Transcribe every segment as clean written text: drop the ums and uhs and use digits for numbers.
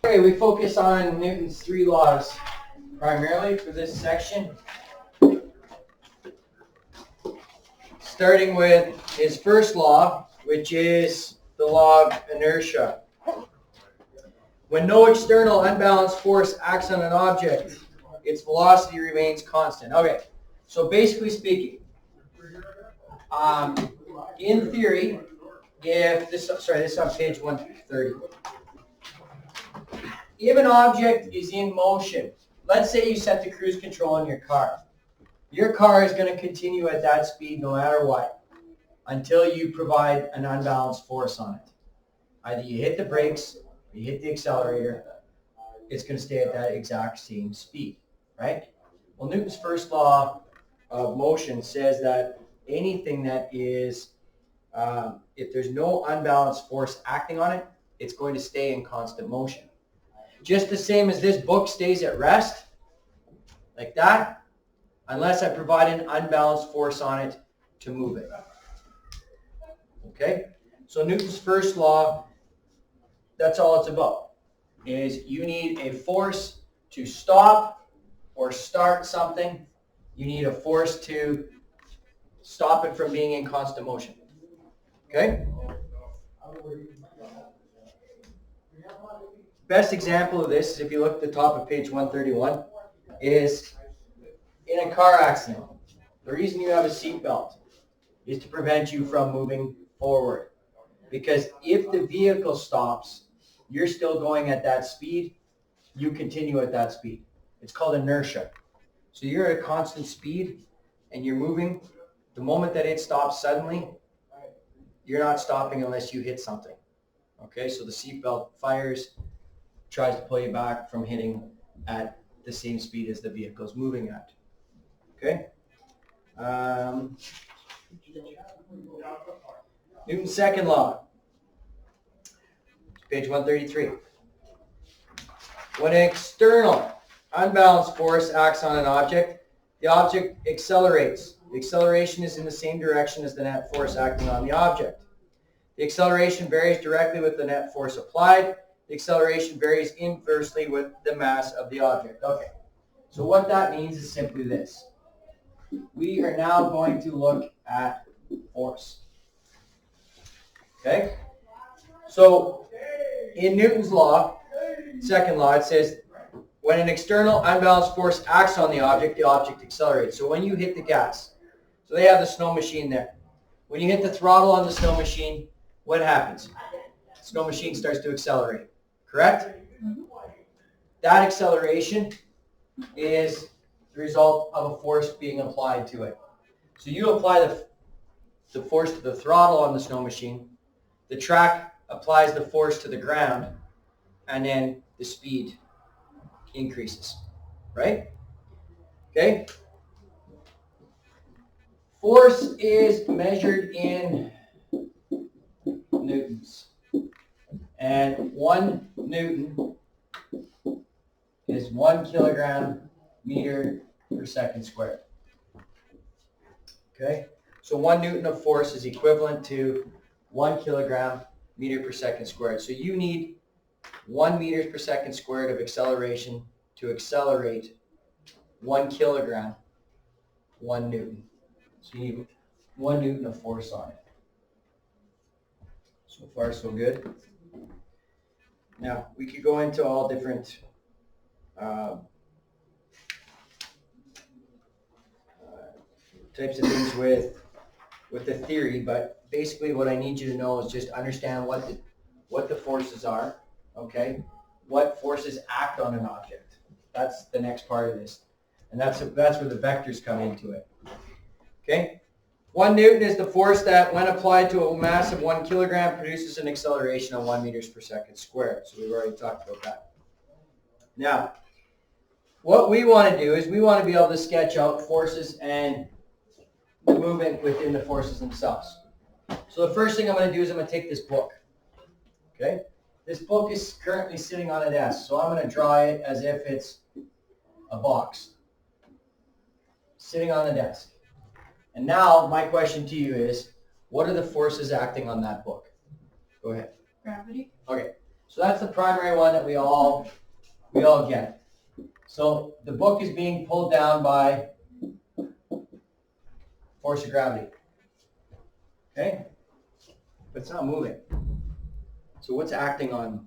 Okay, we focus on Newton's three laws primarily for this section. Starting with his first law, which is the law of inertia. When no external unbalanced force acts on an object, its velocity remains constant. Okay, so basically speaking, in theory, if this is on page 130. If an object is in motion, let's say you set the cruise control on your car. Your car is going to continue at that speed no matter what until you provide an unbalanced force on it. Either you hit the brakes or you hit the accelerator, it's going to stay at that exact same speed, right? Well, Newton's first law of motion says that anything that is, if there's no unbalanced force acting on it, it's going to stay in constant motion. Just the same as this book stays at rest, like that, unless I provide an unbalanced force on it to move it. Okay? So Newton's first law, that's all it's about, is you need a force to stop or start something. You need a force to stop it from being in constant motion. Okay? Best example of this is if you look at the top of page 131, is in a car accident. The reason you have a seatbelt is to prevent you from moving forward. Because if the vehicle stops, you're still going at that speed, you continue at that speed. It's called inertia. So you're at a constant speed and you're moving. The moment that it stops suddenly, you're not stopping unless you hit something. Okay, so the seatbelt fires, tries to pull you back from hitting at the same speed as the vehicle's moving at. Okay? Newton's second law, page 133. When an external unbalanced force acts on an object, the object accelerates. The acceleration is in the same direction as the net force acting on the object. The acceleration varies directly with the net force applied. The acceleration varies inversely with the mass of the object. Okay, so what that means is simply this. We are now going to look at force. Okay? So, in Newton's law, second law, it says, when an external unbalanced force acts on the object accelerates. So when you hit the gas, so they have the snow machine there. When you hit the throttle on the snow machine, what happens? The snow machine starts to accelerate. Correct? That acceleration is the result of a force being applied to it. So you apply the force to the throttle on the snow machine, the track applies the force to the ground, and then the speed increases. Right? Okay? Force is measured in newtons. And 1 Newton is 1 kilogram meter per second squared. Okay? So 1 Newton of force is equivalent to 1 kilogram meter per second squared. So you need 1 meters per second squared of acceleration to accelerate 1 kilogram, 1 Newton. So you need 1 Newton of force on it. So far, so good. Now, we could go into all different types of things with the theory, but basically what I need you to know is just understand what the forces are, okay? What forces act on an object. That's the next part of this. And that's where the vectors come into it. Okay? 1 Newton is the force that, when applied to a mass of 1 kilogram, produces an acceleration of 1 meters per second squared. So we've already talked about that. Now, what we want to do is we want to be able to sketch out forces and the movement within the forces themselves. So the first thing I'm going to do is I'm going to take this book. Okay? This book is currently sitting on a desk, so I'm going to draw it as if it's a box sitting on the desk. And now my question to you is, what are the forces acting on that book? Go ahead. Gravity. Okay. So that's the primary one that we all get. So the book is being pulled down by force of gravity. Okay? But it's not moving. So what's acting on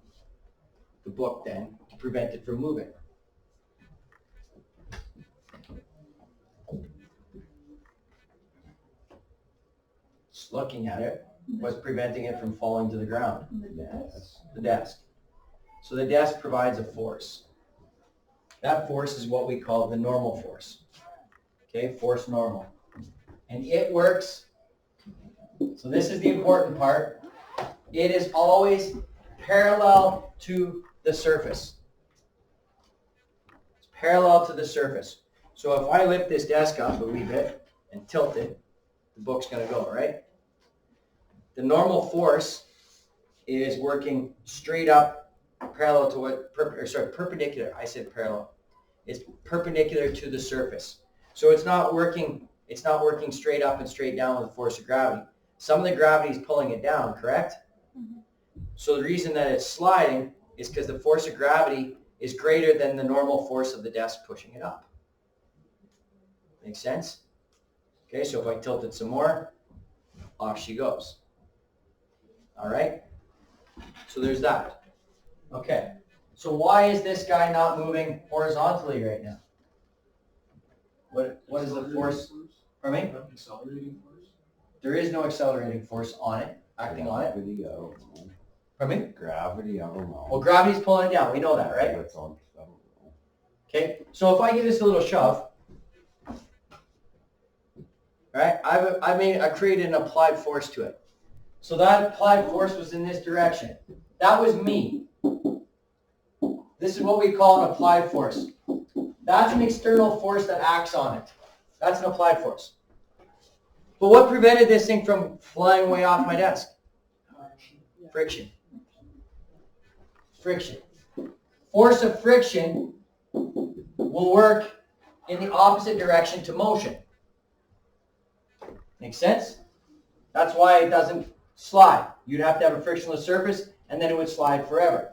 the book then to prevent it from moving? Just looking at it, what's preventing it from falling to the ground? The desk. So the desk provides a force. That force is what we call the normal force. Okay, force normal. And it works, so this is the important part, it is always parallel to the surface. It's parallel to the surface. So if I lift this desk up a wee bit and tilt it, the book's going to go, right? The normal force is working straight up, parallel to what, perpendicular, I said parallel. It's perpendicular to the surface. So it's not working straight up and straight down with the force of gravity. Some of the gravity is pulling it down, correct? Mm-hmm. So the reason that it's sliding is because the force of gravity is greater than the normal force of the desk pushing it up. Make sense? Okay, so if I tilt it some more, off she goes. All right? So there's that. Okay, so why is this guy not moving horizontally right now? What is the force? Pardon me? Accelerating force? There is no accelerating force on it, acting on it. Gravity, I don't know. Pardon me? Gravity, I don't know. Well, gravity's pulling it down. We know that, right? That's on, I don't know. Okay, so if I give this a little shove, right, I created an applied force to it. So that applied force was in this direction. That was me. This is what we call an applied force. That's an external force that acts on it. That's an applied force. But what prevented this thing from flying away off my desk? Friction. Friction. Force of friction will work in the opposite direction to motion. Make sense? That's why it doesn't slide. You'd have to have a frictionless surface, and then it would slide forever.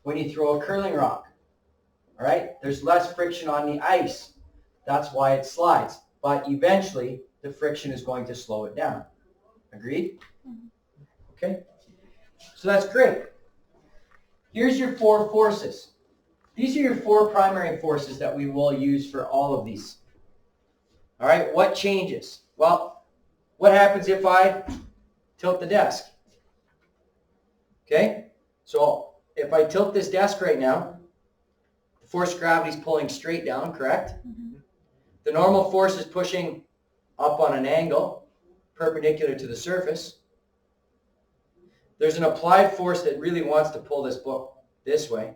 When you throw a curling rock, all right, there's less friction on the ice. That's why it slides. But eventually, the friction is going to slow it down. Agreed? Okay. So that's great. Here's your 4 forces. These are your 4 primary forces that we will use for all of these. All right, what changes? Well, what happens if I tilt the desk? Okay, so if I tilt this desk right now, the force of gravity is pulling straight down, correct? Mm-hmm. The normal force is pushing up on an angle, perpendicular to the surface. There's an applied force that really wants to pull this book this way,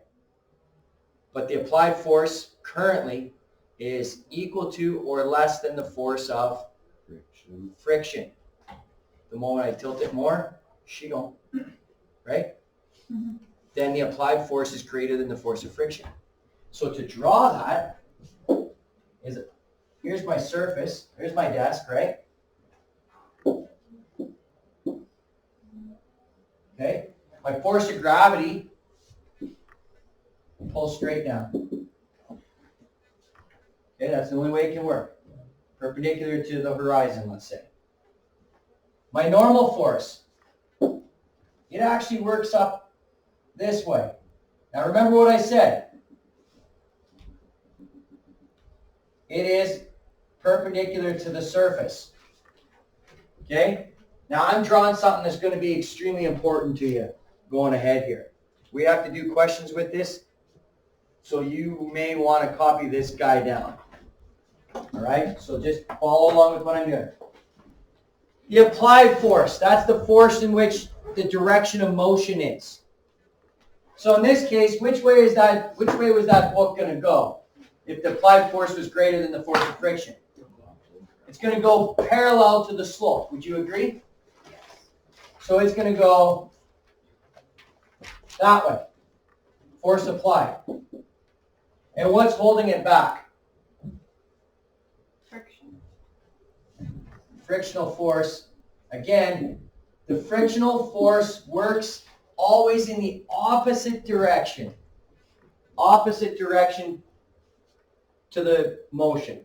but the applied force currently is equal to or less than the force of friction. The moment I tilt it more, she don't, right? Mm-hmm. Then the applied force is greater than the force of friction. So to draw that, here's my surface, here's my desk, right? Okay, my force of gravity pulls straight down. Okay, that's the only way it can work. Perpendicular to the horizon, let's say. My normal force, it actually works up this way. Now remember what I said. It is perpendicular to the surface. Okay? Now I'm drawing something that's going to be extremely important to you going ahead here. We have to do questions with this, so you may want to copy this guy down. All right? So just follow along with what I'm doing. The applied force, that's the force in which the direction of motion is. So in this case, which way was that book going to go if the applied force was greater than the force of friction? It's going to go parallel to the slope. Would you agree? So it's going to go that way. Force applied. And what's holding it back? Friction. Frictional force. Again, the frictional force works always in the opposite direction. Opposite direction to the motion.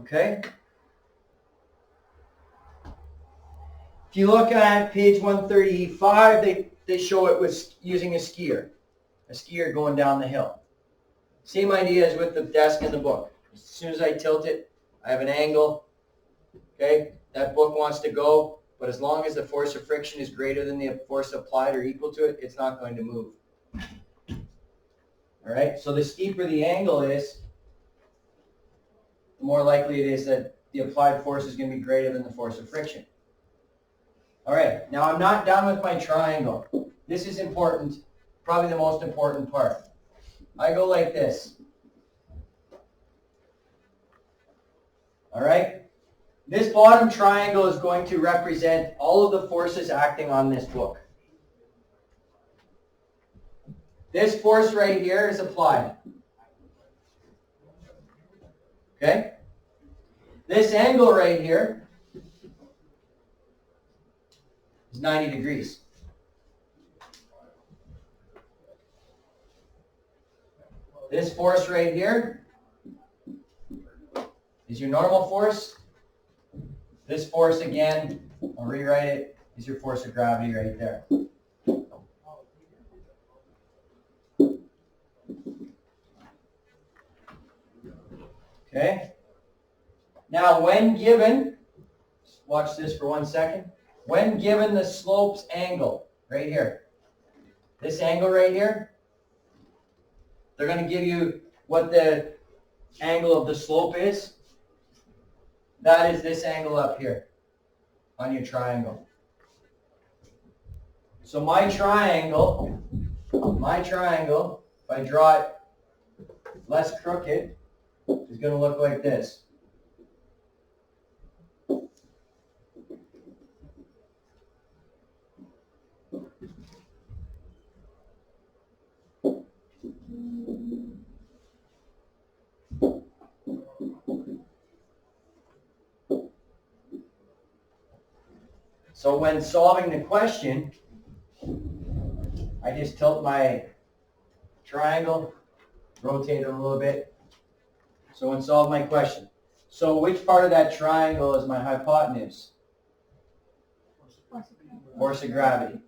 Okay? If you look at page 135, they show it with using a skier going down the hill. Same idea as with the desk in the book. As soon as I tilt it, I have an angle. Okay? That book wants to go, but as long as the force of friction is greater than the force applied or equal to it, it's not going to move. All right? So the steeper the angle is, the more likely it is that the applied force is going to be greater than the force of friction. All right, now I'm not done with my triangle. This is important, probably the most important part. I go like this. All right? This bottom triangle is going to represent all of the forces acting on this book. This force right here is applied. Okay? This angle right here is 90 degrees. This force right here is your normal force. This force again, I'll rewrite it, is your force of gravity right there. Okay? Now when given, watch this for 1 second, when given the slope's angle, right here, this angle right here, they're going to give you what the angle of the slope is. That is this angle up here on your triangle. So my triangle, if I draw it less crooked, is going to look like this. So when solving the question, I just tilt my triangle, rotate it a little bit. So when solving my question. So which part of that triangle is my hypotenuse? Force of gravity.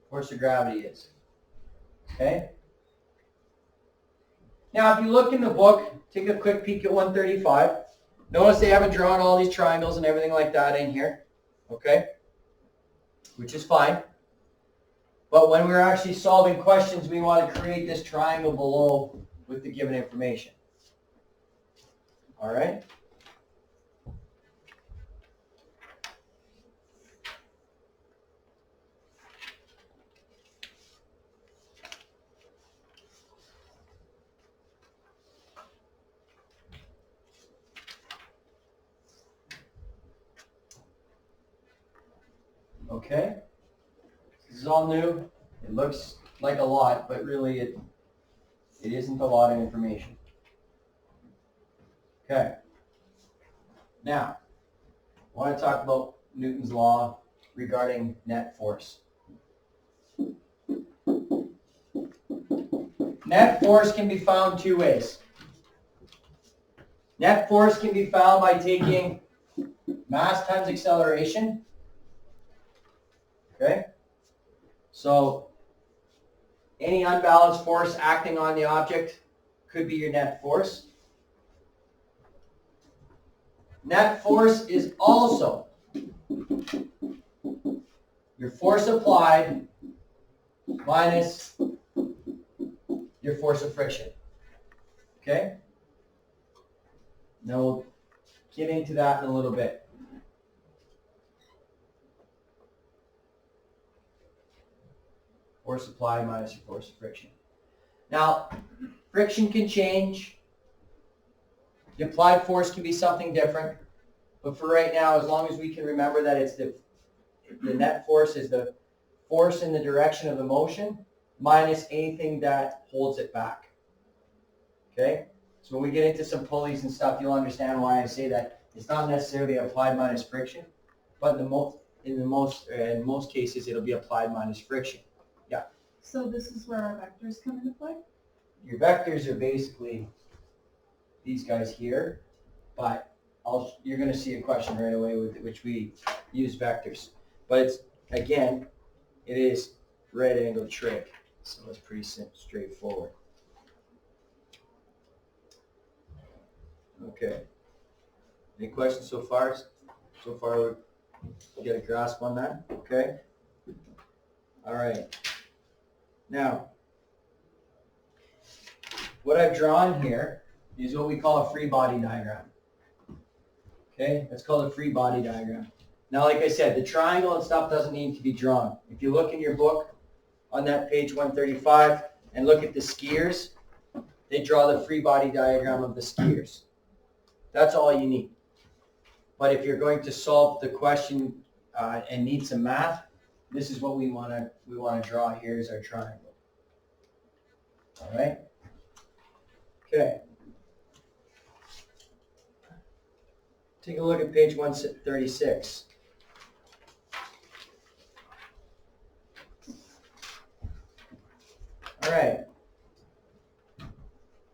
Force of gravity is. Okay? Now if you look in the book, take a quick peek at 135. Notice they haven't drawn all these triangles and everything like that in here. Okay? Which is fine. But when we're actually solving questions, we want to create this triangle below with the given information. All right? Okay? This is all new. It looks like a lot, but really it isn't a lot of information. Okay. Now, I want to talk about Newton's law regarding net force. Net force can be found two ways. Net force can be found by taking mass times acceleration. Okay? So, any unbalanced force acting on the object could be your net force. Net force is also your force applied minus your force of friction. Okay? Now we'll get into that in a little bit. Force applied minus your force of friction. Now, friction can change. The applied force can be something different. But for right now, as long as we can remember that it's the net force is the force in the direction of the motion minus anything that holds it back. Okay? So when we get into some pulleys and stuff, you'll understand why I say that it's not necessarily applied minus friction, but in most cases, it'll be applied minus friction. So this is where our vectors come into play? Your vectors are basically these guys here, but you're going to see a question right away with which we use vectors. But it's, again, it is right angle trig, so it's pretty straightforward. Okay. Any questions so far? So far, we get a grasp on that. Okay. All right. Now, what I've drawn here is what we call a free body diagram. Okay, that's called a free body diagram. Now, like I said, the triangle and stuff doesn't need to be drawn. If you look in your book on that page 135 and look at the skiers, they draw the free body diagram of the skiers. That's all you need. But if you're going to solve the question and need some math, this is what we want to draw here is our triangle. All right. Okay. Take a look at page 136. All right.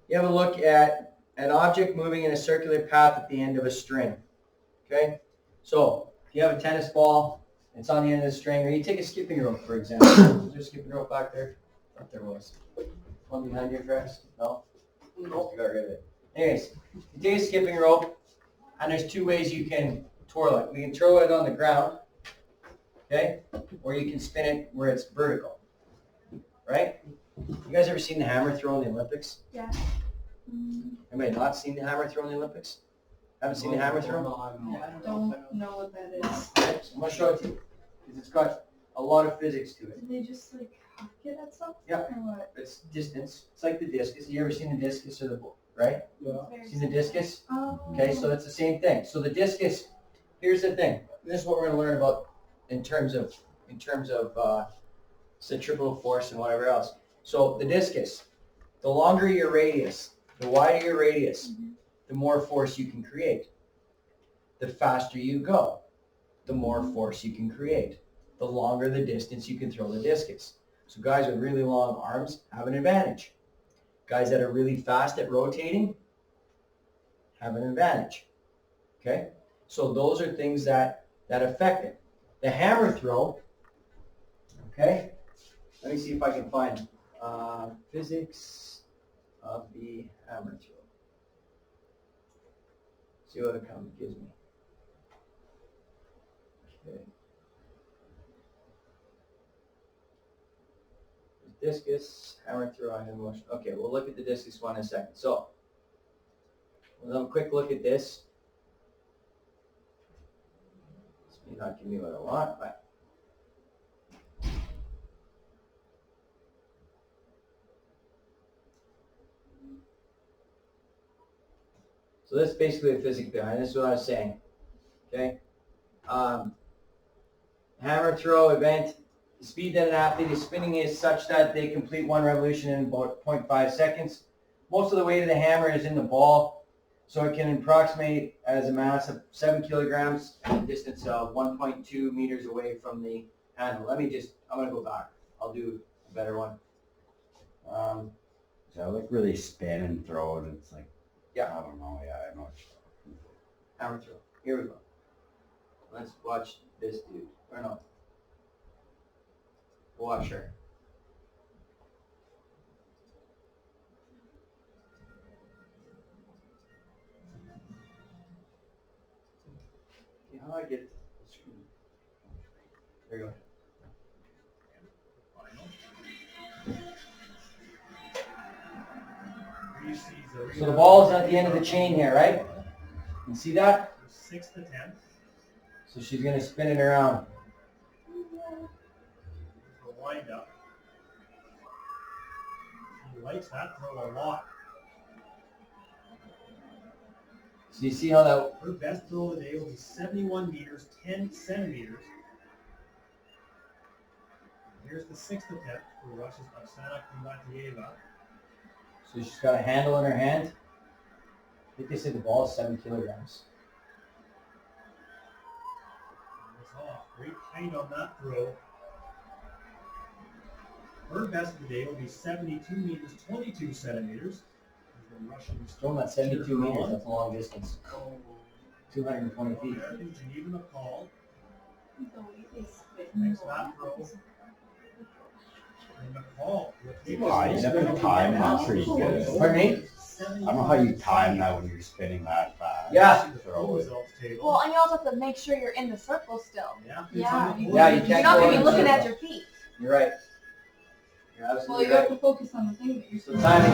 You have a look at an object moving in a circular path at the end of a string. Okay? So, if you have a tennis ball, it's on the end of the string, or you take a skipping rope, for example. Is there a skipping rope back there? I thought there was. One behind your dress? No? Nope. You got rid of it. Anyways, you take a skipping rope, and there's two ways you can twirl it. We can throw it on the ground, okay? Or you can spin it where it's vertical, right? You guys ever seen the hammer throw in the Olympics? Yeah. Anybody not seen the hammer throw in the Olympics? Haven't seen the hammer throw? I don't know what that is. Okay, so I'm going to show it to you. Because it's got a lot of physics to it. Do they just like huck it at something? Yeah. Or what? It's distance. It's like the discus. You ever seen the discus or the ball, right? Very Seen the discus? Oh. Okay, so it's the same thing. So the discus, here's the thing. This is what we're going to learn about in terms of centrifugal force and whatever else. So the discus, the longer your radius, the wider your radius, the more force you can create. The faster you go, the more force you can create. The longer the distance you can throw the discus. So guys with really long arms have an advantage. Guys that are really fast at rotating have an advantage. Okay? So those are things that affect it. The hammer throw, okay? Let me see if I can find physics of the hammer throw. See what it gives me. Okay. Discus, hammer throw, and motion. Okay, we'll look at the discus one in a second. So, we'll have a quick look at this. This may not give me what I want, but so that's basically the physics behind it. This is what I was saying. Okay? Hammer throw event. The speed that an athlete is spinning is such that they complete one revolution in about 0.5 seconds. Most of the weight of the hammer is in the ball, so it can approximate as a mass of 7 kilograms and a distance of 1.2 meters away from the handle. I'm going to go back. I'll do a better one. So I like really spin and throw and it's like, Yeah. I don't know, yeah, I know. Hammer throw. Here we go. Let's watch this dude. Or no. Watch her. Okay, how do I get it to the screen? There you go. So the ball is at the end of the chain here, right? You see that? 6 to 10. So she's going to spin it around. For wind up. He likes that throw a lot. So you see how that... Her best throw of the day will be 71 meters, 10 centimeters. Here's the 6th attempt for Russia's Oksana Kumbatieva. So she's got a handle in her hand. I think they said the ball is 7 kilograms. This off. Great height on that throw. Her best of the day will be 72 meters, 22 centimeters. The Russians Throwing that 72 meters, that's a long distance. Oh, 220 feet. Americans and even McCall. The way they spit. Makes that throw. And McCall with the You never time that pretty good. Pardon me? I don't know how you time that when you're spinning that fast. Yeah. Throw it. results table. Well, and you also have to make sure you're in the circle still. Yeah. Yeah. Yeah, you You're can't not go going to in be looking circle. at your feet. You're right. You're Well, absolutely you have right. to focus on the thing that you're So supposed timing.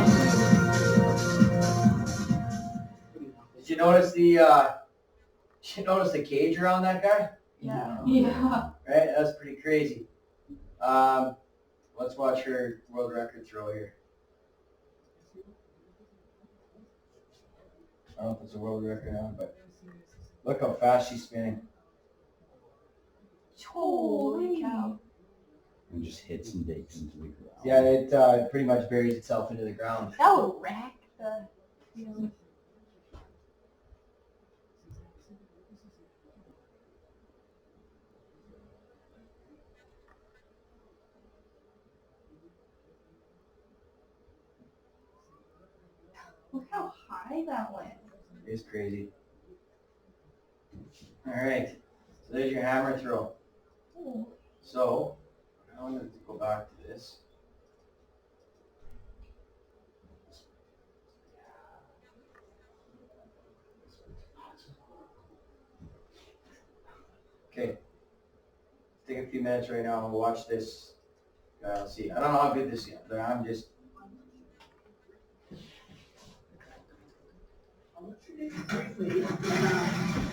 Did you notice the cage around that guy? Yeah. Yeah. Right, that's pretty crazy. Let's watch her world record throw here. I don't know if it's a world record now, but look how fast she's spinning. Holy cow. And just hits and digs into the ground. Yeah, it pretty much buries itself into the ground. That would wreck the field. Look how high that went. It's crazy. All right, so there's your hammer throw. Oh. So, now I'm going to go back to this. Okay, take a few minutes right now and watch this. I'll see. I don't know how good this is, but I'm just. I want you to briefly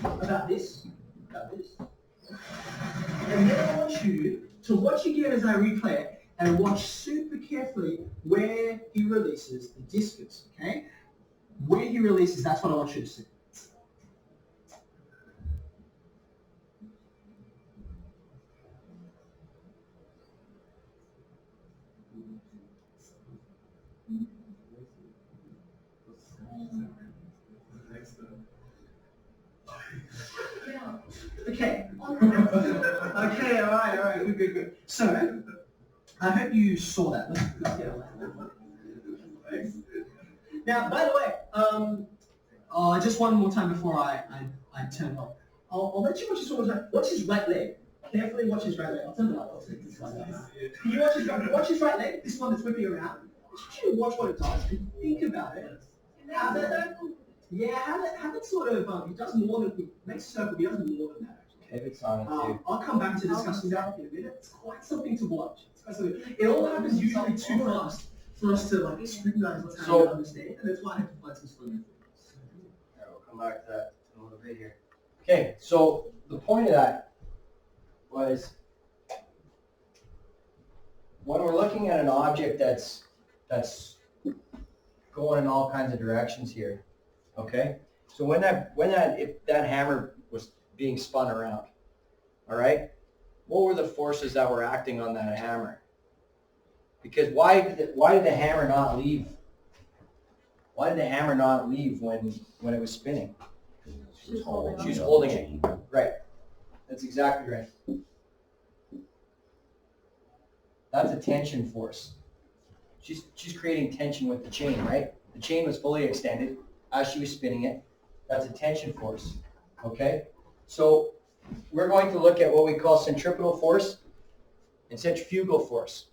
about this. And then I want you to watch again as I replay it and watch super carefully where he releases the discus, okay? Where he releases, that's what I want you to see. Okay. Okay, all right, good. So, I hope you saw that. Let's get on that. Now, by the way, just one more time before I turn off. I'll let you watch this one more time. Watch his right leg. Carefully watch his right leg. I'll turn it off. Can you watch his right leg? This one that's whipping around. I just want you to watch what it does and think about it. How that sort of, he does more than, he makes a circle, he does more than that. Pivots on it too. I'll come back to discussing that in a minute. It's quite something to watch. It all happens usually too fast for us to scrutinize what's happening and understand, and that's why I have to find some fun. All right, we'll come back to that in a little bit here. Okay, so the point of that was when we're looking at an object that's going in all kinds of directions here, okay? So if that hammer was being spun around, all right, what were the forces that were acting on that hammer? Because why did the hammer not leave? Why did the hammer not leave when it was spinning? She was holding She was it. holding it. Right. That's exactly right. That's a tension force. She's creating tension with the chain, right? The chain was fully extended as she was spinning it. That's a tension force. Okay? So we're going to look at what we call centripetal force and centrifugal force.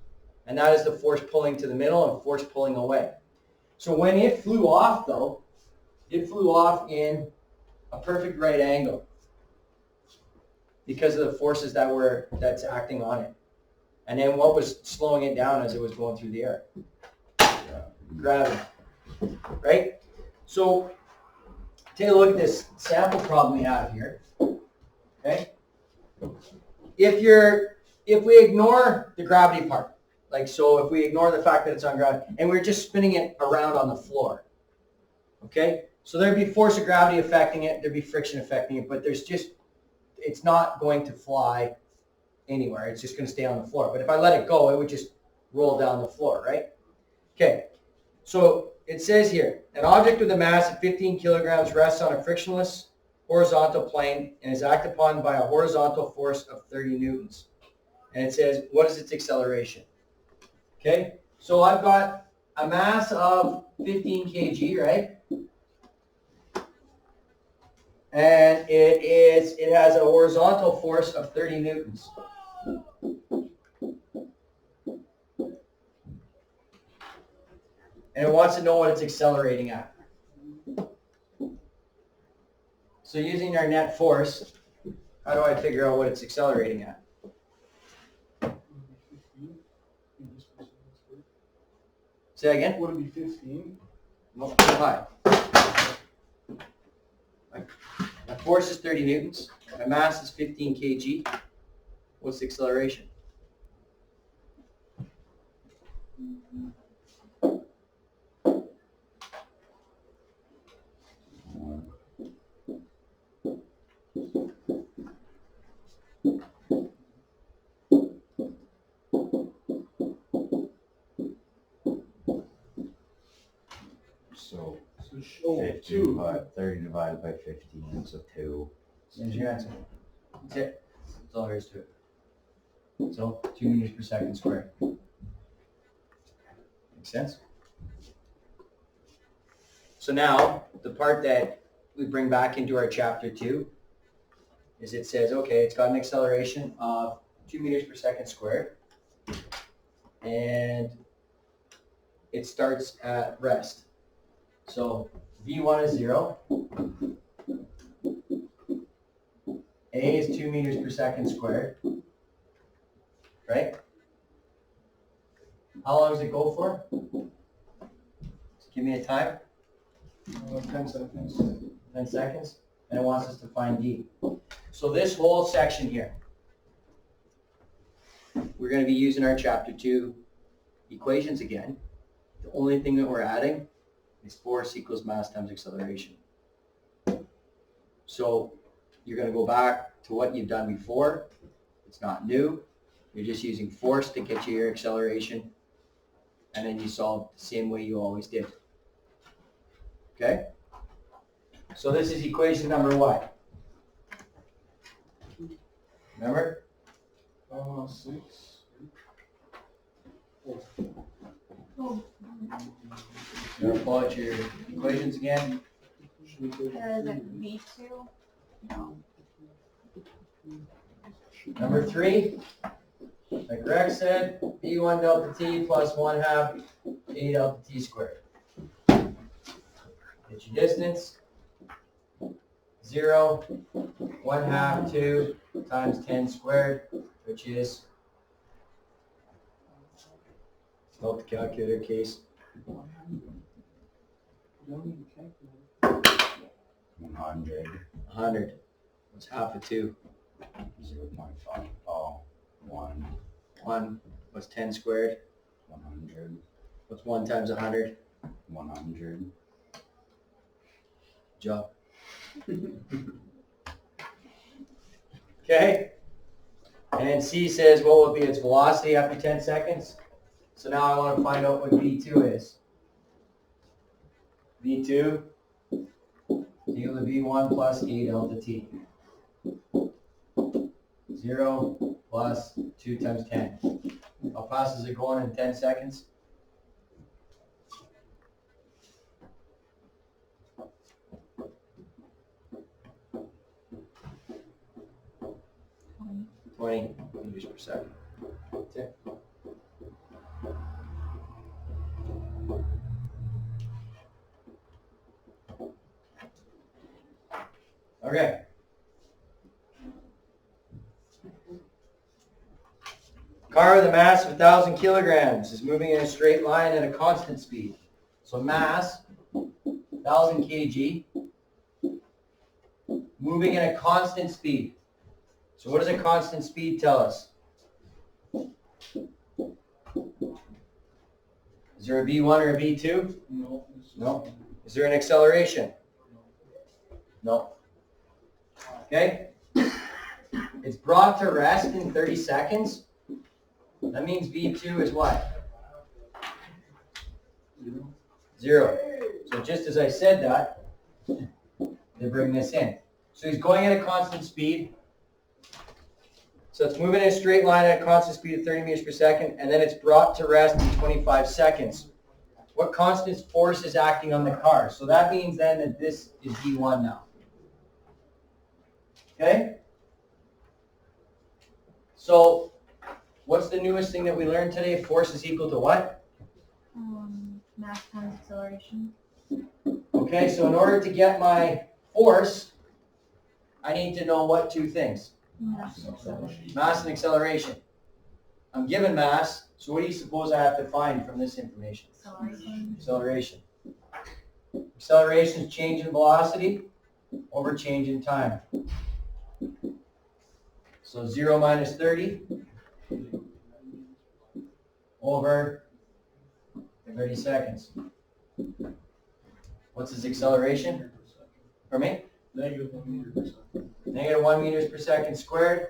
And that is the force pulling to the middle and force pulling away. So when it flew off, though, it flew off in a perfect right angle because of the forces that's acting on it. And then what was slowing it down as it was going through the air? Gravity, right? So take a look at this sample problem we have here, okay? If we ignore the gravity part, if we ignore the fact that it's on ground, and we're just spinning it around on the floor, okay? So there'd be force of gravity affecting it, there'd be friction affecting it, but it's not going to fly anywhere. It's just going to stay on the floor. But if I let it go, it would just roll down the floor, right? Okay, so it says here, an object with a mass of 15 kilograms rests on a frictionless horizontal plane and is acted upon by a horizontal force of 30 newtons. And it says, what is its acceleration? Okay, so I've got a mass of 15 kg, right? And it has a horizontal force of 30 newtons. And it wants to know what it's accelerating at. So using our net force, how do I figure out what it's accelerating at? Say that again? Would it be 15? No, too high. My force is 30 newtons. My mass is 15 kg. What's the acceleration? So So show 15, 2. but 30 divided by 15, so 2. There's your answer. That's it. That's all there is to it. So 2 meters per second squared. Makes sense? So now, the part that we bring back into our chapter 2 is it says, okay, it's got an acceleration of 2 meters per second squared. And it starts at rest. So V1 is 0. A is 2 meters per second squared. Right? How long does it go for? So give me a time. 10 seconds. 10 seconds. And it wants us to find D. So this whole section here, we're going to be using our chapter 2 equations again. The only thing that we're adding is force equals mass times acceleration. So you're going to go back to what you've done before. It's not new. You're just using force to get you your acceleration. And then you solve the same way you always did. Okay? So this is equation number what? Remember? 6. Oh, You want to pull out your equations again? Is it V2? No. Number 3, like Rex said, B1 delta T plus 1/2 A delta T squared. Get your distance. 0, 1/2, 2 times 10 squared, which is, note the calculator case, 100. 100. What's half of 2? 0.5. Oh, 1. 1. What's 10 squared? 100. What's 1 times 100? 100. Job. Okay. And C says what will be its velocity after 10 seconds? So now I want to find out what V2 is. V2 is equal to V1 plus A delta T. 0 plus 2 times 10. How fast is it going in 10 seconds? Um, 20 meters per second. That's it. Okay. Car with a mass of 1,000 kilograms is moving in a straight line at a constant speed. So mass, 1,000 kg, moving in a constant speed. So what does a constant speed tell us? Is there a V1 or a V2? No. No. Is there an acceleration? No. Okay? It's brought to rest in 30 seconds. That means V2 is what? 0. So just as I said that, they bring this in. So he's going at a constant speed. So it's moving in a straight line at a constant speed of 30 meters per second, and then it's brought to rest in 25 seconds. What constant force is acting on the car? So that means then that this is V1 now. Okay? So what's the newest thing that we learned today? Force is equal to what? Mass times acceleration. Okay, so in order to get my force, I need to know what two things? Mass and acceleration. Mass and acceleration. I'm given mass, so what do you suppose I have to find from this information? Acceleration. Acceleration. Acceleration is change in velocity over change in time. So 0 minus 30 over 30 seconds. What's his acceleration? For me? Negative 1 meter per second. Negative 1 meters per second squared.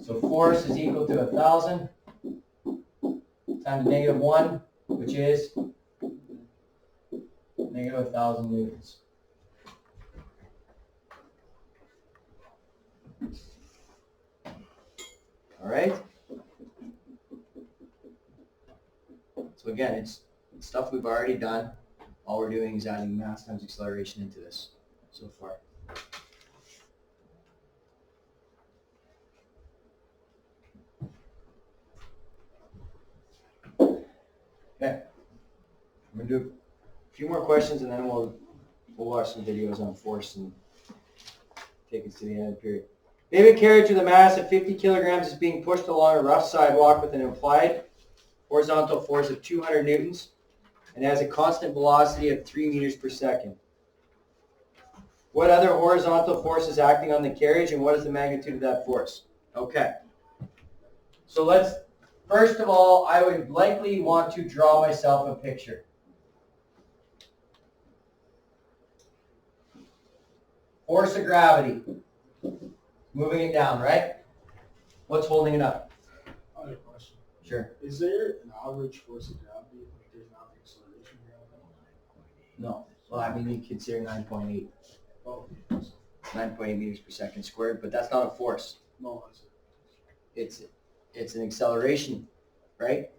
So force is equal to 1,000 times negative 1, which is negative 1,000 newtons. All right? So again, it's stuff we've already done. All we're doing is adding mass times acceleration into this so far. Okay. I'm going to do a few more questions and then we'll watch some videos on force and take us to the end of the period. If a carriage with a mass of 50 kilograms is being pushed along a rough sidewalk with an implied horizontal force of 200 newtons and has a constant velocity of 3 meters per second. What other horizontal force is acting on the carriage and what is the magnitude of that force? Okay. So first of all, I would likely want to draw myself a picture. Force of gravity. Moving it down, right? What's holding it up? I have a question. Sure. Is there an average force of gravity if there's not the acceleration gravity? No. Well, I mean, you consider 9.8. Oh, 9.8 meters per second squared, but that's not a force. no, I see. It's an acceleration, right?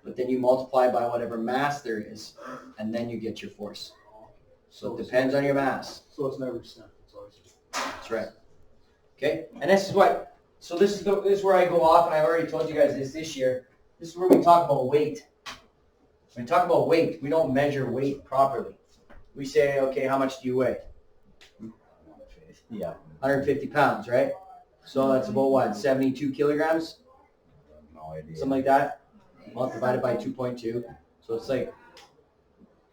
But then you multiply by whatever mass there is, and then you get your force. So it depends on your mass. So it's never set. It's always just. That's right. Okay, and this is what. So this is where I go off, and I've already told you guys this year. This is where we talk about weight. When we talk about weight, we don't measure weight properly. We say, okay, how much do you weigh? Yeah. 150 pounds, right? So that's about what, 72 kilograms? No idea. Something like that. Multiplied by 2.2. So it's like,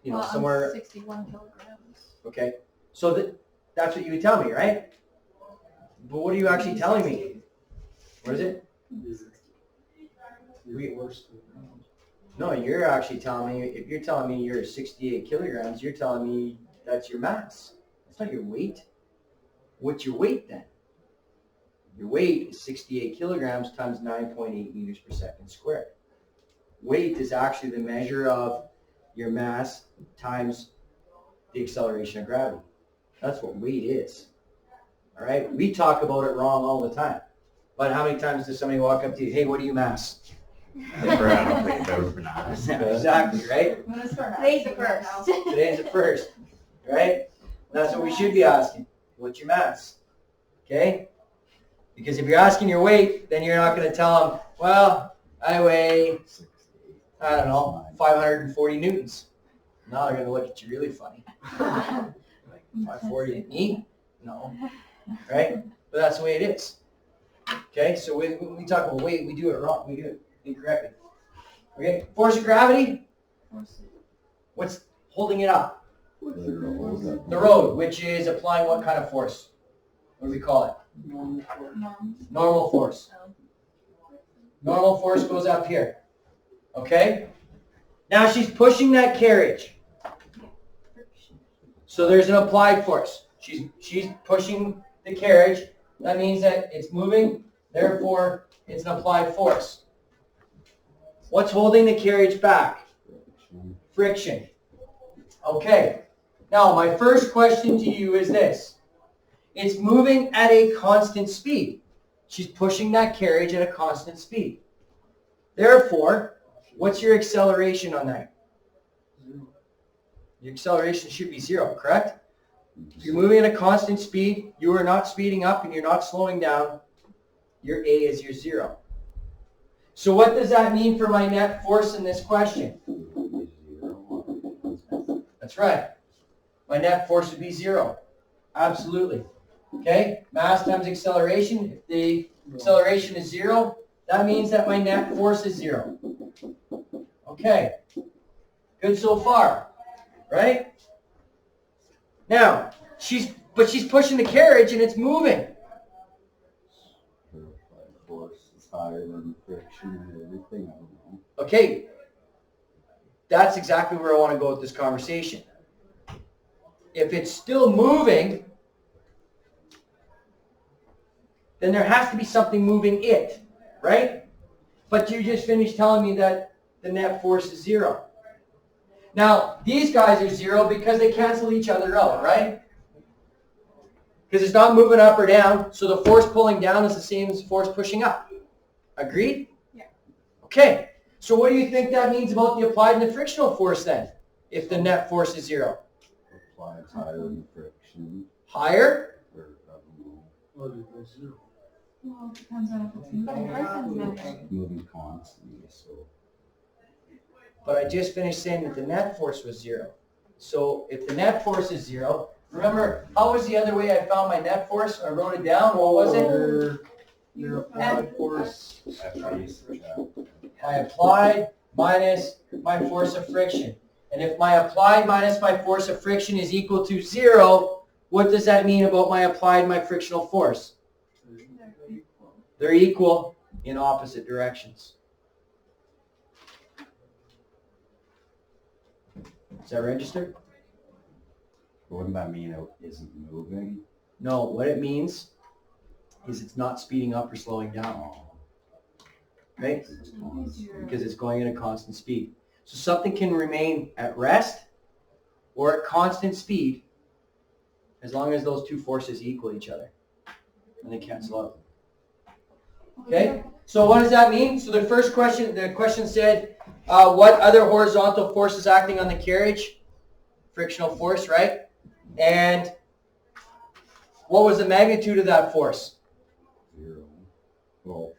you know, Well, I'm somewhere. 61 kilograms. Okay. So that's what you would tell me, right? But what are you actually telling me? What is it? You're worse than. No, you're actually telling me, if you're telling me you're 68 kilograms, you're telling me that's your mass. That's not your weight. What's your weight then? Your weight is 68 kilograms times 9.8 meters per second squared. Weight is actually the measure of your mass times the acceleration of gravity. That's what weight is. All right? We talk about it wrong all the time. But how many times does somebody walk up to you, hey, what do you mass? Exactly, right? Today's the first. Today's the first, right? That's what we should be asking. What's your mass? Okay? Because if you're asking your weight, then you're not going to tell them, well, I weigh, I don't know, 540 newtons. Now they're going to look at you really funny. Like, 540 me? No. Right? But that's the way it is. Okay? So when we talk about weight, we do it wrong. We do it incorrectly. Okay? Force of gravity? What's holding it up? The road, which is applying what kind of force? What do we call it? Normal force. Normal force goes up here. Okay? Now she's pushing that carriage. So there's an applied force. She's pushing the carriage. That means that it's moving. Therefore, it's an applied force. What's holding the carriage back? Friction. Okay. Now, my first question to you is this. It's moving at a constant speed. She's pushing that carriage at a constant speed. Therefore, what's your acceleration on that? Your acceleration should be 0, correct? If you're moving at a constant speed, you are not speeding up and you're not slowing down. Your A is your 0. So what does that mean for my net force in this question? That's right. My net force would be 0. Absolutely. Okay? Mass times acceleration. If the acceleration is 0, that means that my net force is 0. Okay. Good so far. Right? Now, she's pushing the carriage and it's moving. Force is higher than friction and everything. I don't know. Okay. That's exactly where I want to go with this conversation. If it's still moving, then there has to be something moving it, right? But you just finished telling me that the net force is 0. Now, these guys are 0 because they cancel each other out, right? Because it's not moving up or down, so the force pulling down is the same as the force pushing up. Agreed? Yeah. Okay, so what do you think that means about the applied and the frictional force then, if the net force is 0? Applied higher than friction. Higher? Or, I don't know. Or it goes 0. Well, it depends on if it's moving or moving. Moving constantly, so. But I just finished saying that the net force was 0. So if the net force is 0, remember, how was the other way I found my net force? I wrote it down. What was it? Your applied force. My applied minus my force of friction. And if my applied minus my force of friction is equal to 0, what does that mean about my applied and my frictional force? They're equal. They're equal in opposite directions. Does that register? Wouldn't that mean it isn't moving? No, what it means is it's not speeding up or slowing down, right? Because it's going at a constant speed. So something can remain at rest or at constant speed as long as those two forces equal each other and they cancel out. Okay, so what does that mean? So the first question, the question said, what other horizontal force is acting on the carriage? Frictional force, right? And what was the magnitude of that force? 0. Well,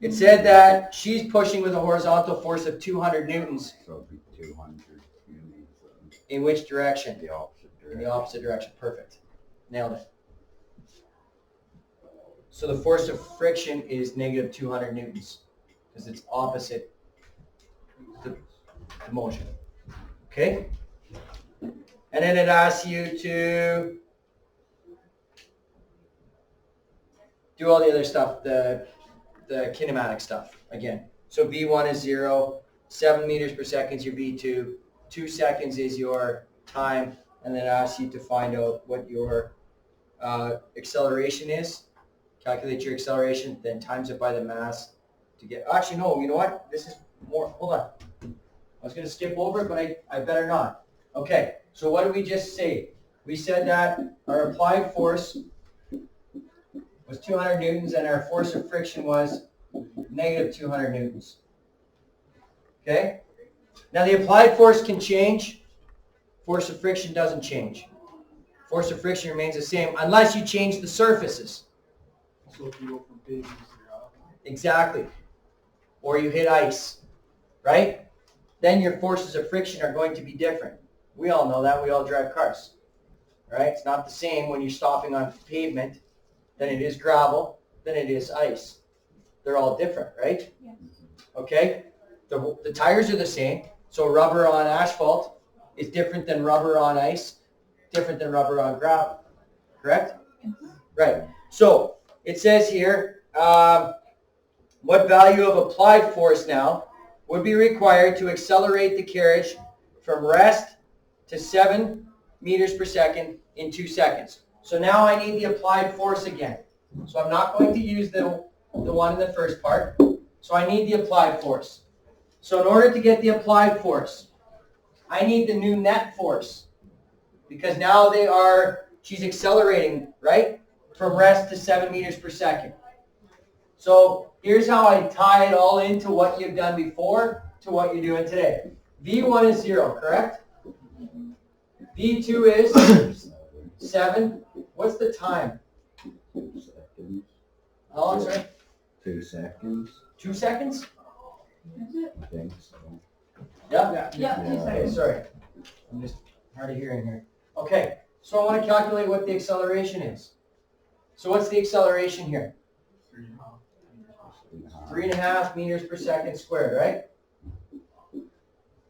It said that she's pushing with a horizontal force of 200 newtons. so it'd be 200 units In which direction? in the opposite In direction. the opposite direction. Perfect. Nailed it. So the force of friction is negative 200 newtons because it's opposite the motion. Okay? And then it asks you to do all the other stuff, the kinematic stuff again. So V1 is 0, 7 meters per second is your V2, 2 seconds is your time, and then it asks you to find out what your acceleration is. Calculate your acceleration, then times it by the mass to get, actually no, you know what? This is more, hold on. I was going to skip over it, but I better not. Okay, so what did we just say? We said that our applied force was 200 newtons and our force of friction was negative 200 newtons. Okay? Now the applied force can change. Force of friction doesn't change. Force of friction remains the same unless you change the surfaces. So if you go from pavement to gravel. Exactly. Or you hit ice, right? Then your forces of friction are going to be different. We all know that. We all drive cars, right? It's not the same when you're stopping on pavement than it is gravel, than it is ice. They're all different, right? Yes. Okay? The tires are the same. So rubber on asphalt is different than rubber on ice, different than rubber on gravel, correct? Right. So it says here, what value of applied force now would be required to accelerate the carriage from rest to 7 meters per second in 2 seconds. So now I need the applied force again. So I'm not going to use the one in the first part. So I need the applied force. So in order to get the applied force, I need the new net force because now they are she's accelerating, right? From rest to 7 meters per second. So here's how I tie it all into what you've done before to what you're doing today. V1 is 0, correct? V2 is 7. What's the time? 2 seconds. How long, sorry? 2 seconds. 2 seconds? Is it? I think so. Yeah? Yeah, 2 Yeah. Okay, seconds. sorry. I'm just hard of hearing here. Okay, so I want to calculate what the acceleration is. So what's the acceleration here? 3.5 meters per second squared, right?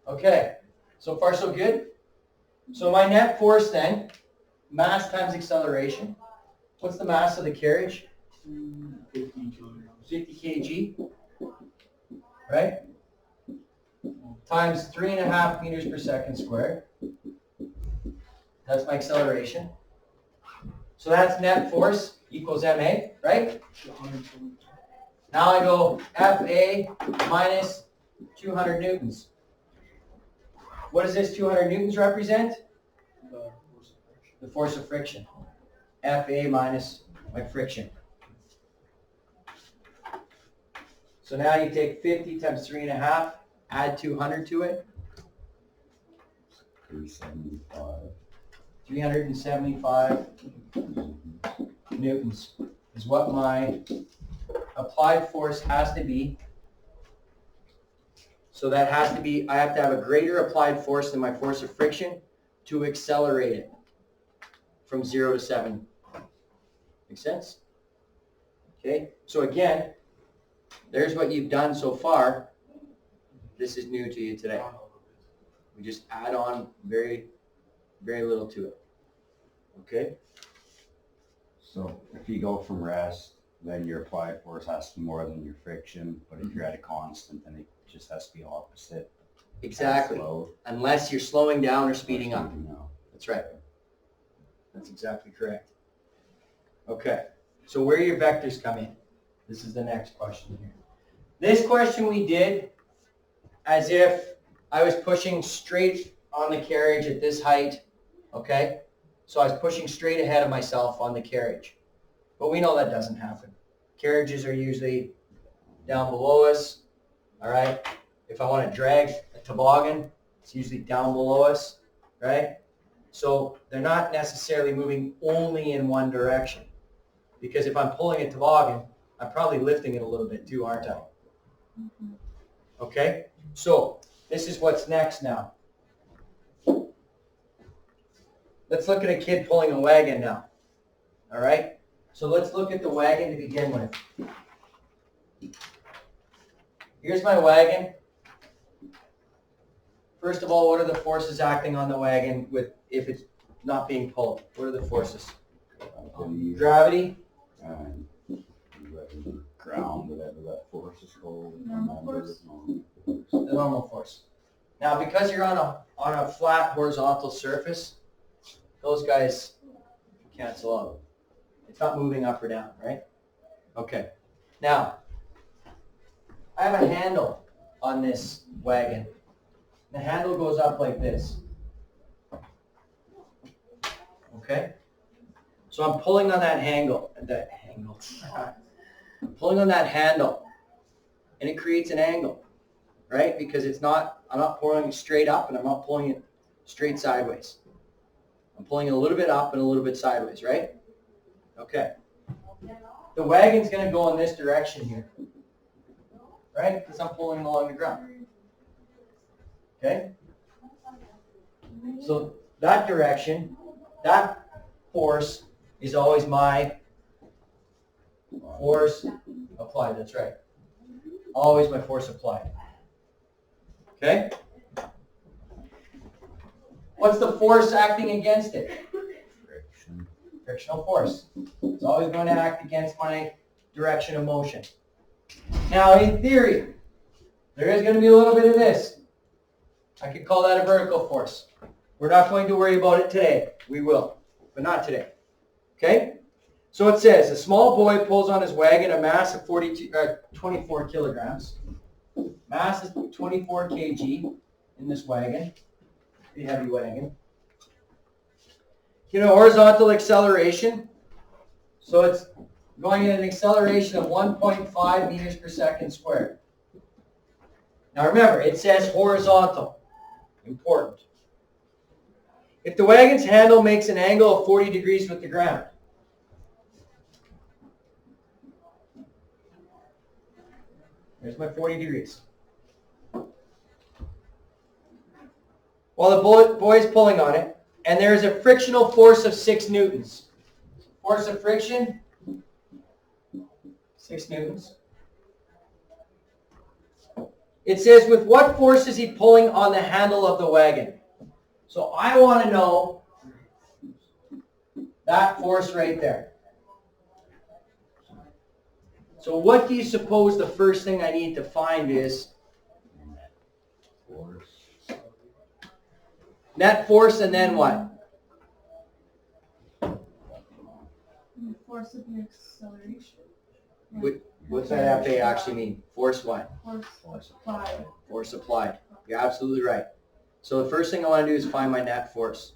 Okay, so far so good? So my net force then, mass times acceleration. What's the mass of the carriage? 50 kilograms. 50 kg, right? Times 3.5 meters per second squared. That's my acceleration. So that's net force equals MA, right? Now I go FA minus 200 newtons. What does this 200 newtons represent? The force of friction. FA minus my friction. So now you take 50 times 3.5, add 200 to it. 375. 375 newtons is what my applied force has to be. So that has to be, I have to have a greater applied force than my force of friction to accelerate it from 0 to 7. Make sense? Okay, so again, there's what you've done so far. This is new to you today. We just add on very little to it. Okay? So if you go from rest, then your applied force has to be more than your friction. But if you're at a constant, then it just has to be opposite. Exactly. Slow. Unless you're slowing down or speeding up. No. That's right. That's exactly correct. Okay. So where your vectors come in? This is the next question here. This question we did as if I was pushing straight on the carriage at this height. Okay? So I was pushing straight ahead of myself on the carriage. But we know that doesn't happen. Carriages are usually down below us. All right? If I want to drag a toboggan, it's usually down below us. Right? So they're not necessarily moving only in one direction. Because if I'm pulling a toboggan, I'm probably lifting it a little bit too, aren't I? Okay? So this is what's next now. Let's look at a kid pulling a wagon now. All right? So let's look at the wagon to begin with. Here's my wagon. First of all, what are the forces acting on the wagon if it's not being pulled? What are the forces? Gravity. And ground, whatever that force is called. Normal force. The normal force. Now, because you're on a flat horizontal surface, those guys cancel out. It's not moving up or down, right? Okay. Now, I have a handle on this wagon. The handle goes up like this. Okay? So I'm pulling on that I'm pulling on that handle, and it creates an angle, right? Because I'm not pulling it straight up, and I'm not pulling it straight sideways. I'm pulling it a little bit up and a little bit sideways, right? Okay. The wagon's going to go in this direction here, right? Because I'm pulling it along the ground. Okay? So that direction, that force is always my force applied. That's right. Always my force applied. Okay? What's the force acting against it? Friction. Frictional force. It's always going to act against my direction of motion. Now, in theory, there is going to be a little bit of this. I could call that a vertical force. We're not going to worry about it today. We will, but not today. Okay? So it says, a small boy pulls on his wagon a mass of 24 kilograms. Mass is 24 kg in this wagon. Pretty heavy wagon. You know, horizontal acceleration. So it's going at an acceleration of 1.5 meters per second squared. Now remember, it says horizontal. Important. If the wagon's handle makes an angle of 40 degrees with the ground, there's my 40 degrees. While the boy's pulling on it, and there is a frictional force of 6 newtons. Force of friction, 6 newtons. It says, with what force is he pulling on the handle of the wagon? So I want to know that force right there. So what do you suppose the first thing I need to find is? Force. Net force, and then what? The force of the acceleration. What's that FA actually mean? Force what? Force applied. Force applied. You're absolutely right. So the first thing I want to do is find my net force.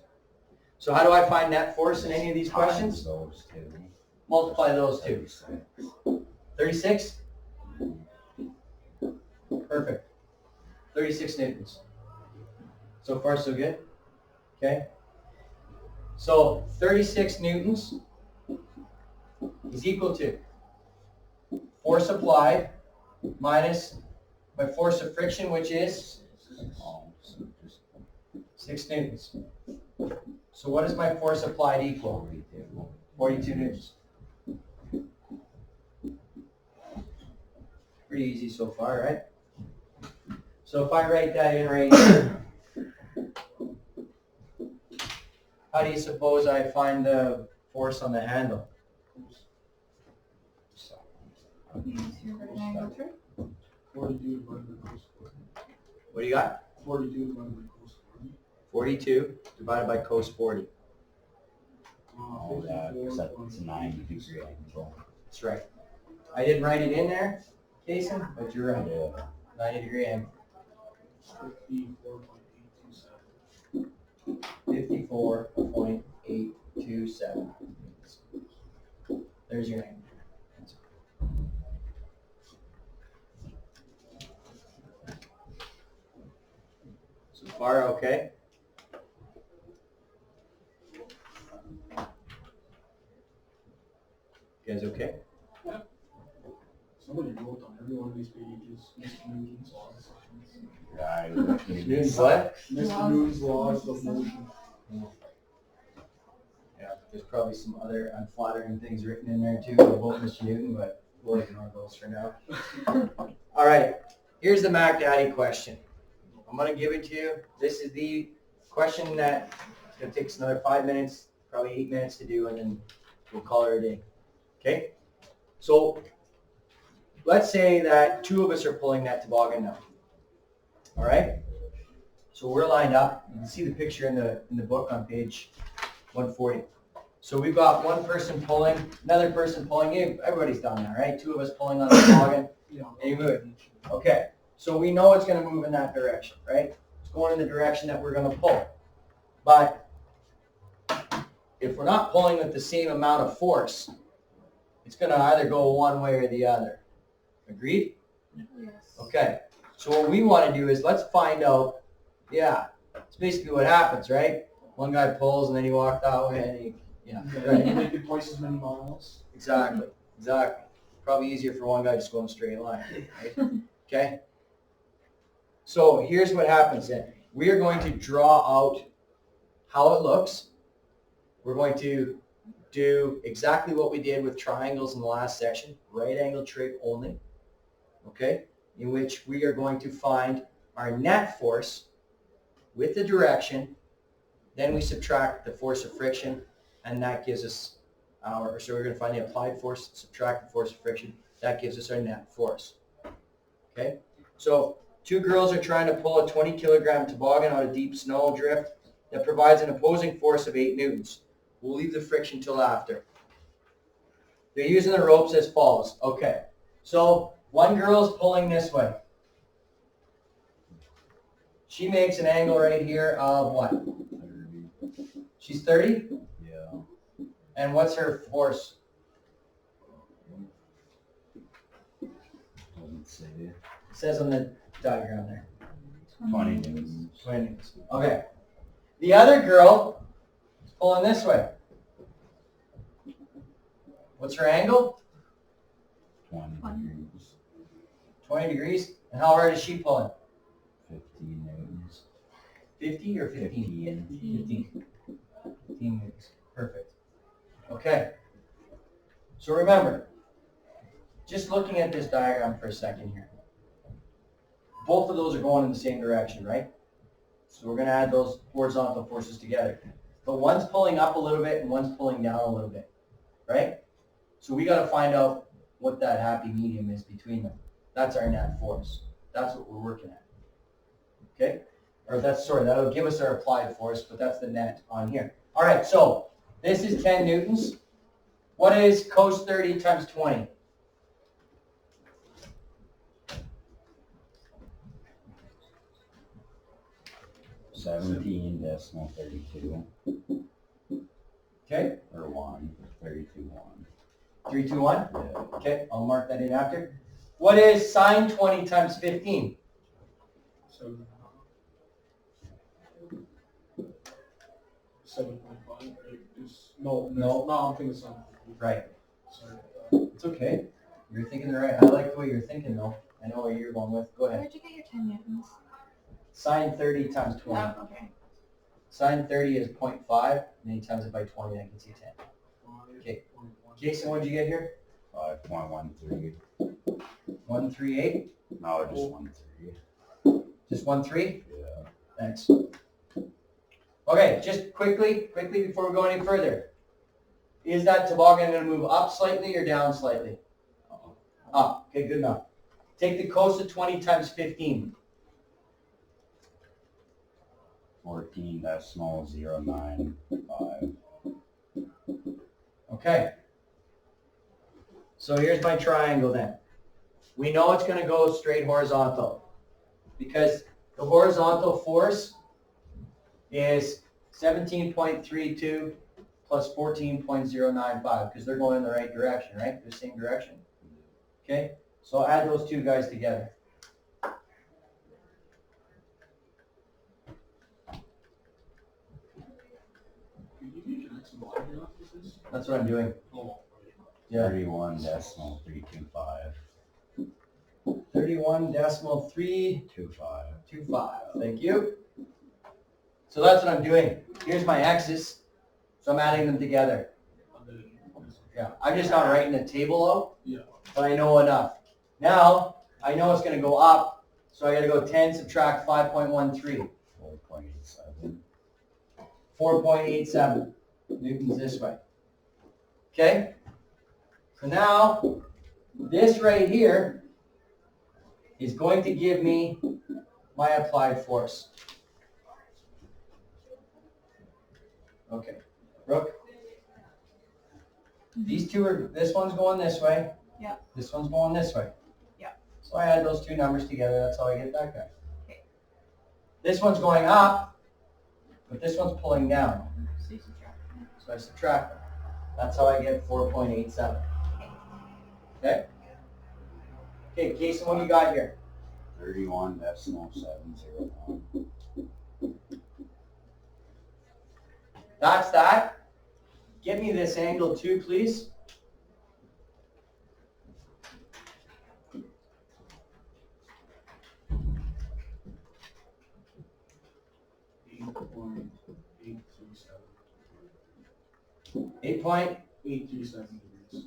So how do I find net force in any of these questions? Those two. Multiply those two. 36? Perfect. 36 newtons. So far so good? Okay. So 36 newtons is equal to force applied minus my force of friction, which is 6 newtons. So what is my force applied equal? 42 newtons. Pretty easy so far, right? So if I write that in right here, how do you suppose I find the force on the handle? Use your right angle trick. 42 divided by cos 40. What do you got? 42 divided by cos 40. 42 divided by cos 40. Oh, that, because that's a 90 degree angle. That's right. I didn't write it in there, Jason, but you're right. Yeah. 90 degree angle. 54.827. 54.827. There's your angle. So far, okay? You guys okay? Somebody wrote on every one of these pages Mr. Newton's laws. Right. Newton's what? Mr. Newton's laws of motion. Yeah, there's probably some other unflattering things written in there too about Mr. Newton, but we'll ignore those for now. All right, here's the Mac Daddy question. I'm going to give it to you. This is the question that it's going to take us another 5 minutes, probably 8 minutes to do, and then we'll call it a day. Okay? So let's say that 2 of us are pulling that toboggan now. All right? So we're lined up. You can see the picture in the book on page 140. So we've got one person pulling, another person pulling. Everybody's done that, right? 2 of us pulling on the toboggan. Yeah. And you move. Okay. So we know it's going to move in that direction, right? It's going in the direction that we're going to pull. But if we're not pulling with the same amount of force, it's going to either go one way or the other. Agreed? Yes. Okay. So what we want to do is let's find out, yeah, it's basically what happens, right? One guy pulls and then he walks that way and he, yeah. Yeah, you make it twice as many miles. Exactly. Probably easier for one guy just going straight line, right? Okay? So here's what happens then. We are going to draw out how it looks. We're going to do exactly what we did with triangles in the last section, right angle trig only, okay? In which we are going to find our net force with the direction, then we subtract the force of friction, and that gives us so we're going to find the applied force, subtract the force of friction, that gives us our net force, okay? So 2 girls are trying to pull a 20-kilogram toboggan out of deep snow drift that provides an opposing force of 8 newtons. We'll leave the friction till after. They're using the ropes as follows. Okay, so one girl's pulling this way. She makes an angle right here of what? 30. She's 30? Yeah. And what's her force? Doesn't say. It says on the diagram there. 20 newtons. 20 newtons. Okay. The other girl is pulling this way. What's her angle? 20 degrees. 20 degrees. And how hard is she pulling? 15 newtons. 50 or 15? 15. 15 newtons. Perfect. Okay. So remember, just looking at this diagram for a second here. Both of those are going in the same direction, right? So we're going to add those horizontal forces together. But one's pulling up a little bit and one's pulling down a little bit, right? So we got to find out what that happy medium is between them. That's our net force. That's what we're working at. Okay? Or that'll give us our applied force, but that's the net on here. All right, so this is 10 newtons. What is cos 30 times 20? $17.32. Okay? Or 1. 32.1. 3, 2, 1? Yeah. Okay, I'll mark that in after. What is sine 20 times 15? 7.5. 7.5, right? No, I'm thinking something. Right. Sorry. It's okay. You're thinking the right. I like the way you're thinking though. I know what you're going with. Go ahead. Where'd you get your 10 newtons? Sine 30 times 20. Oh, okay. Sine 30 is 0.5, and then you times it by 20, I can see 10. Okay. 5.1. Jason, what did you get here? 5.13. 138? No, just 1.3. Just 1.3? Yeah. Thanks. Okay, just quickly before we go any further. Is that toboggan going to move up slightly or down slightly? Up. Okay, good enough. Take the cos of 20 times 15. 14.095. Okay. So here's my triangle then. We know it's going to go straight horizontal because the horizontal force is 17.32 plus 14.095 because they're going in the right direction, right? The same direction. Okay? So add those two guys together. Can you use your next line here off of this? That's what I'm doing. Oh, Yeah. 31.325. 31.325. 25. Thank you. So that's what I'm doing. Here's my x's. So I'm adding them together. Yeah. I'm just not writing a table out. Yeah. But I know enough. Now, I know it's going to go up, so I got to go 10 subtract 5.13. 4.87. 4.87 newtons this way. Okay? So now, this right here is going to give me my applied force. Okay. Brooke? These two are, this one's going this way. Yeah. This one's going this way. Yeah. So I add those two numbers together, that's how I get that guy. Okay. This one's going up, but this one's pulling down. So you subtract. So I subtract them. That's how I get 4.87. Okay? Okay, Jason, what do you got here? 31.701. That's that. Give me this angle too, please. $8.837. 8.837 degrees.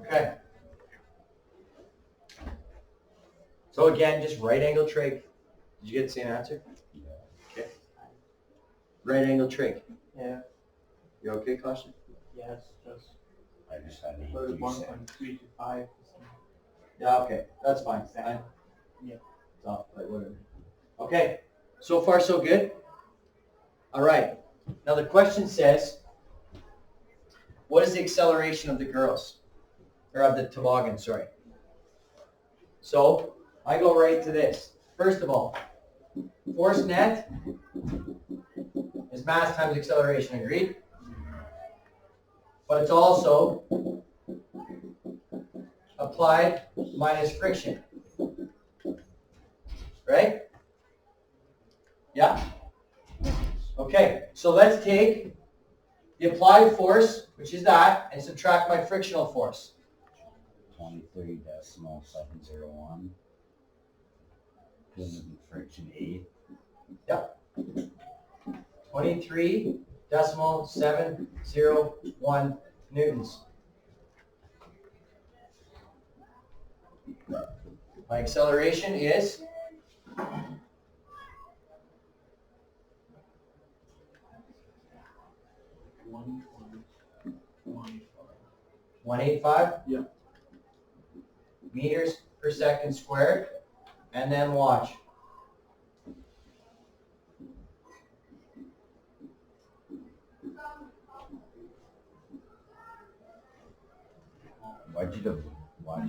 Okay. So again, just right angle trig. Did you get the same answer? Yeah. Okay. Right angle trig. Yeah. You okay, Caution? Yes, just I just had 1.3 8.2. to 5. Yeah, okay. That's fine. I, Yeah. it's off, but whatever. Okay. So far, so good? All right. Now the question says, what is the acceleration of the girls? Or of the toboggan, sorry. So, I go right to this. First of all, force net is mass times acceleration, agreed? but it's also applied minus friction. Right? Yeah? Okay, so let's take the applied force, which is that, and subtract my frictional force. 23.701. This is friction 8. 23.701 newtons. My acceleration is 185 Yeah. meters per second squared, and then watch. Why'd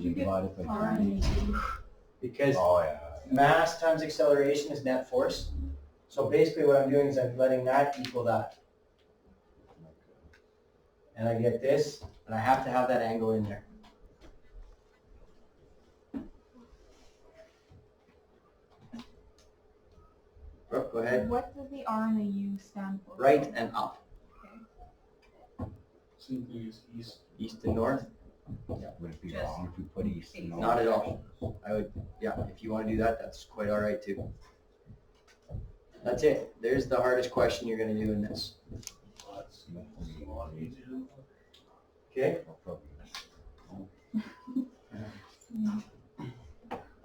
you divide it by 3? Because Oh yeah. mass times acceleration is net force. So basically what I'm doing is I'm letting that equal that. And I get this, and I have to have that angle in there. Brooke, go ahead. What does the R and the U stand for? Right and up. Same thing as east. East and north? Would it be Just wrong if we put east and north? Not at all. I would, yeah, if you want to do that, that's quite all right too. That's it. There's the hardest question you're going to do in this. Okay?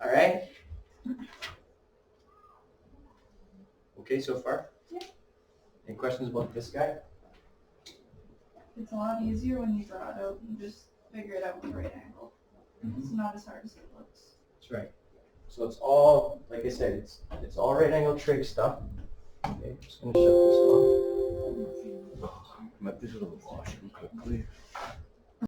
All right? Okay so far? Yeah. Any questions about this guy? It's a lot easier when you draw it out and just figure it out with the right angle. It's not as hard as it looks. That's right. So it's all, like I said, it's all right angle trig stuff. Okay, I'm just going to shut this off. Might be a little washing quickly.